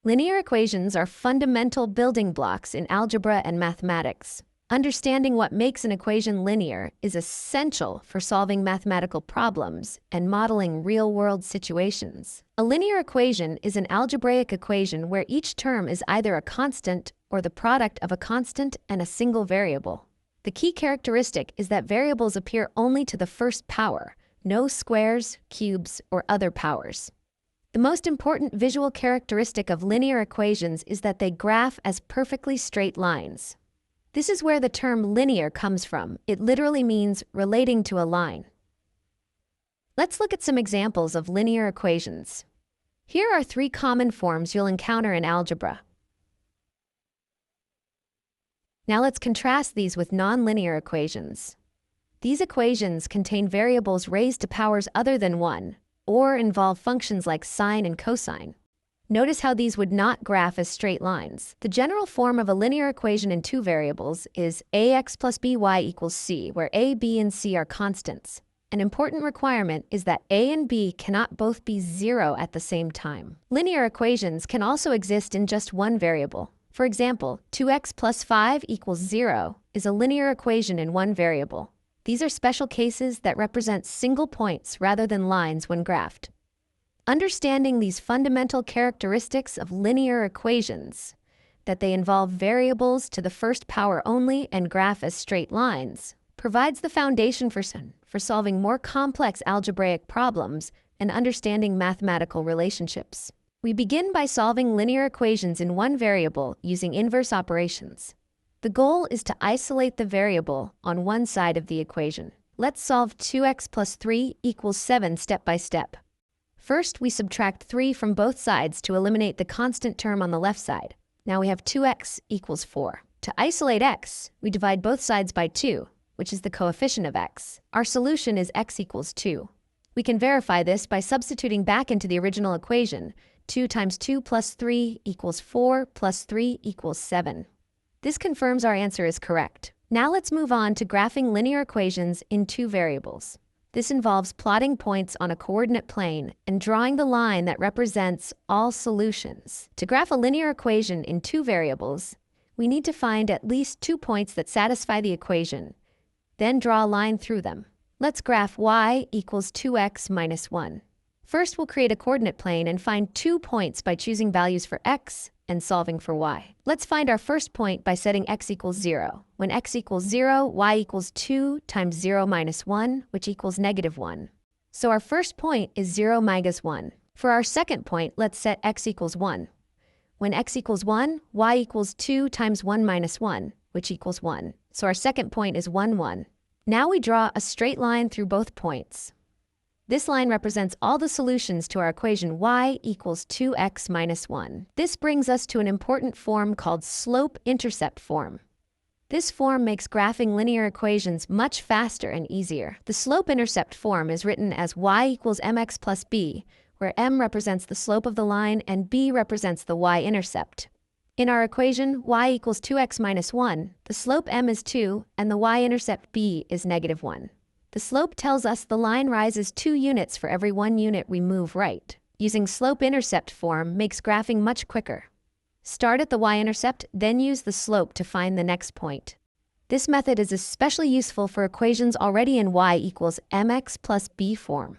Linear equations are fundamental building blocks in algebra and mathematics. Understanding what makes an equation linear is essential for solving mathematical problems and modeling real-world situations. A linear equation is an algebraic equation where each term is either a constant or the product of a constant and a single variable. The key characteristic is that variables appear only to the first power, no squares, cubes, or other powers. The most important visual characteristic of linear equations is that they graph as perfectly straight lines. This is where the term linear comes from. It literally means relating to a line. Let's look at some examples of linear equations. Here are 3 common forms you'll encounter in algebra. Now let's contrast these with nonlinear equations. These equations contain variables raised to powers other than 1, or involve functions like sine and cosine. Notice how these would not graph as straight lines. The general form of a linear equation in 2 variables is ax plus by equals c, where a, b, and c are constants. An important requirement is that a and b cannot both be 0 at the same time. Linear equations can also exist in just one variable. For example, 2x plus 5 equals 0 is a linear equation in one variable. These are special cases that represent single points rather than lines when graphed. Understanding these fundamental characteristics of linear equations, that they involve variables to the first power only and graph as straight lines, provides the foundation for solving more complex algebraic problems and understanding mathematical relationships. We begin by solving linear equations in one variable using inverse operations. The goal is to isolate the variable on one side of the equation. Let's solve 2x plus 3 equals 7 step by step. First, we subtract 3 from both sides to eliminate the constant term on the left side. Now we have 2x equals 4. To isolate x, we divide both sides by 2, which is the coefficient of x. Our solution is x equals 2. We can verify this by substituting back into the original equation. 2 times 2 plus 3 equals 4 plus 3 equals 7. This confirms our answer is correct. Now let's move on to graphing linear equations in 2 variables. This involves plotting points on a coordinate plane and drawing the line that represents all solutions. To graph a linear equation in 2 variables, we need to find at least 2 points that satisfy the equation, then draw a line through them. Let's graph y equals 2x minus 1. First, we'll create a coordinate plane and find 2 points by choosing values for x and solving for y. Let's find our first point by setting x equals 0. When x equals 0, y equals 2 times 0 minus 1, which equals negative 1. So our first point is 0 minus 1. For our second point, let's set x equals 1. When x equals 1, y equals 2 times 1 minus 1, which equals 1. So our second point is 1, 1. Now we draw a straight line through both points. This line represents all the solutions to our equation y equals 2x minus 1. This brings us to an important form called slope-intercept form. This form makes graphing linear equations much faster and easier. The slope-intercept form is written as y equals mx plus b, where m represents the slope of the line and b represents the y-intercept. In our equation, y equals 2x minus 1, the slope m is 2 and the y-intercept b is negative 1. The slope tells us the line rises 2 units for every 1 unit we move right. Using slope-intercept form makes graphing much quicker. Start at the y-intercept, then use the slope to find the next point. This method is especially useful for equations already in y equals mx plus b form.